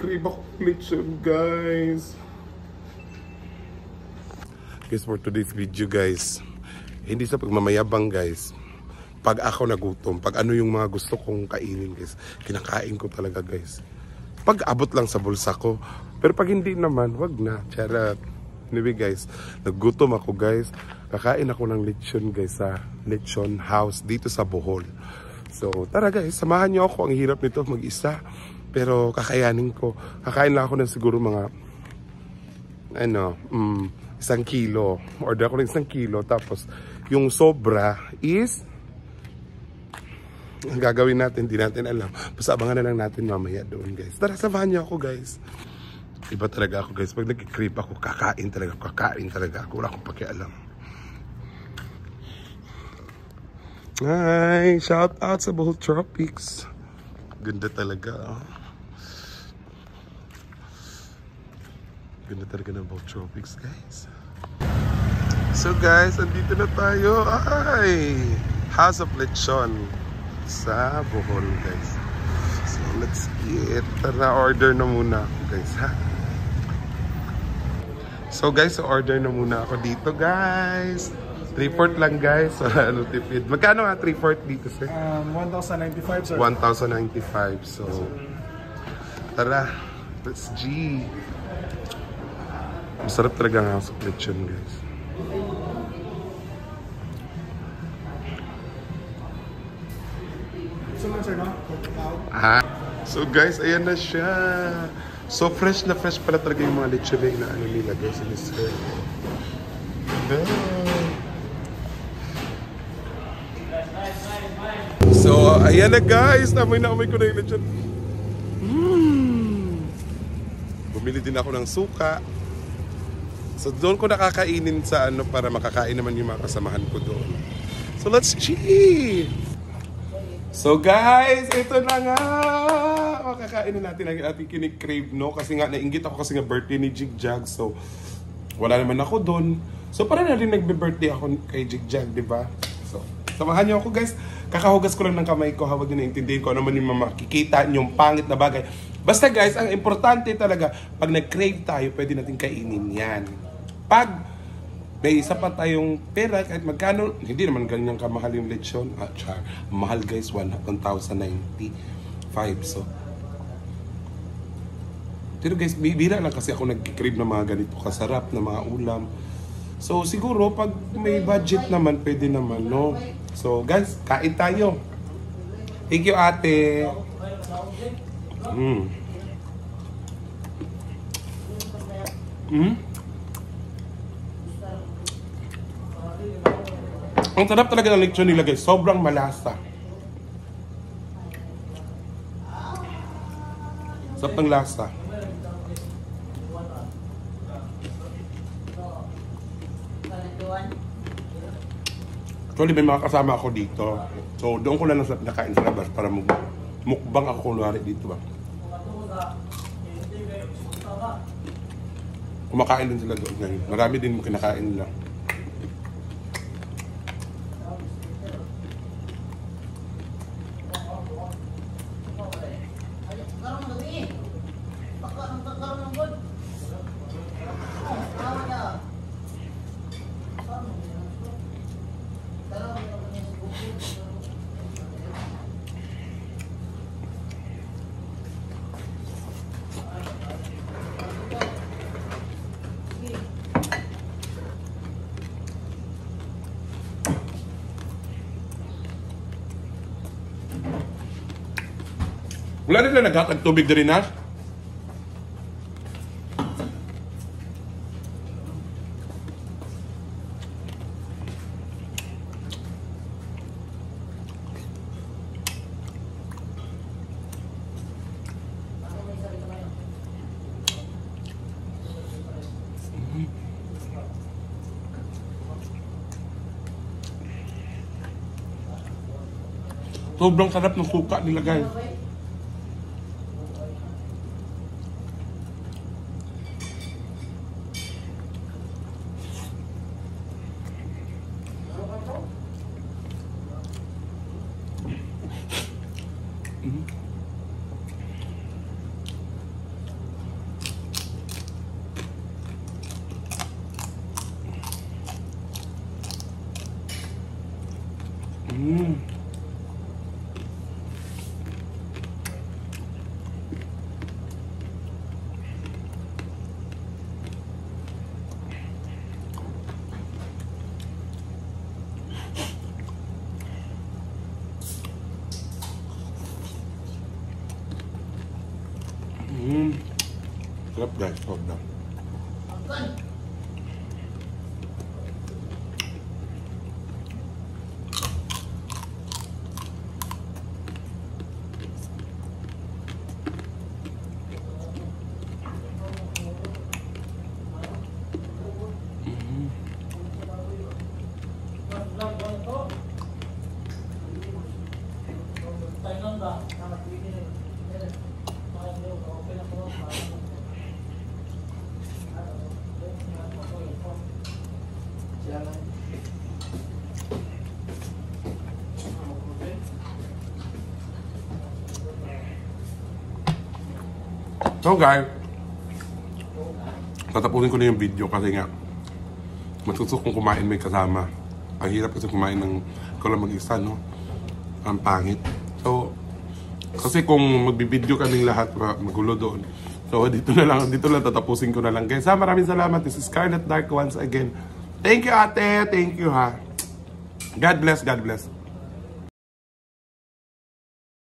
nag-crave ako lechon, guys. Guys, for today's video, guys, hindi sa pagmamayabang, guys. Pag ako nagutom, pag ano yung mga gusto kong kainin, guys, kinakain ko talaga, guys. Pag abot lang sa bulsa ko. Pero pag hindi naman, wag na. Charot. Anyway, guys, nagutom ako, guys. Kakain ako ng lechon, guys, sa lechon house dito sa Bohol. So, tara, guys, samahan niyo ako. Ang hirap nito mag-isa. Pero kakayanin ko. Kakain lang ako ng siguro mga 1 kilo. Order ako ng 1 kilo. Tapos, yung sobra is ang gagawin natin, di natin alam. Basta abangan na lang natin mamaya doon, guys. Tara, samahan niyo ako, guys. Iba talaga ako, guys. Pag nag-creep ako, kakain talaga ako. Wala akong pakialam. Hi! Shout out sa Bohol Tropics. Ganda talaga, oh. Ganda talaga ng Bohol Tropics, guys. So, guys, andito na tayo. Ay! House of Lechon sa Bohol, guys. So, let's get. Tara, order na muna ako, guys, ha? So, guys, order na muna ako dito, guys. 3/4 lang, guys. Ano, tipid. Magkano nga 3/4 dito, sir? 1,095, sir. 1,095. So, tara. Let's G. Masarap talaga ang house of lechon, guys. So, guys, ayan na siya. So, fresh na fresh pala talaga yung mga lechon na ano nila, guys. So, ayan na, guys. Namoy ko na yung lechon. Bumili din ako ng suka. So, doon ko nakakainin sa ano para makakain naman yung mga kasamahan ko doon. So, let's cheat! So, guys, ito na nga! Makakainin natin ang ating kinikrave, no? Kasi nga, nainggit ako kasi nga birthday ni Jigjag. So, wala naman ako doon. So, para na rin nagbe-birthday ako kay Jigjag, di ba? So, samahan niyo ako, guys. Kakahugas ko lang ng kamay ko. Hawag niyo naintindihin ko ano man yung makikita yung pangit na bagay. Basta, guys, ang importante talaga, pag nag-crave tayo, pwede natin kainin yan. Pag may isa pa tayong pera, kahit magkano, hindi naman ganyan kamahal yung lechon. Mahal, guys, 1,095. So, pero guys, bibira lang kasi ako nag-crave ng mga ganito kasarap na mga ulam. So, siguro, pag may budget naman, pwede naman, no? So, guys, kain tayo. Thank you, ate. Ang sarap talaga ng lechon nila, guys. Sobrang malasa. Sarap ng lasa. Actually, may mga kasama ako dito. So, doon ko lang nakain sa labas para mukbang ako kunwari dito ba. Kumakain din sila doon ngayon. Marami din kinakain nila. Wala rin na naghatag tubig na rin, ha? Sobrang sarap ng suka nila, guys. Sarap guys, soda. So guys, tatapusin ko na yung video kasi nga matusok kong kumain may kasama. Ang hirap kasi kumain ng ikaw lang mag-isa, no? Ang pangit. So, kasi kung magbibideo kaming lahat, magulo doon. So, dito lang tatapusin ko na lang. Guys, maraming salamat. This is Scarlet Dark once again. Thank you, ate. Thank you, ha. God bless, God bless.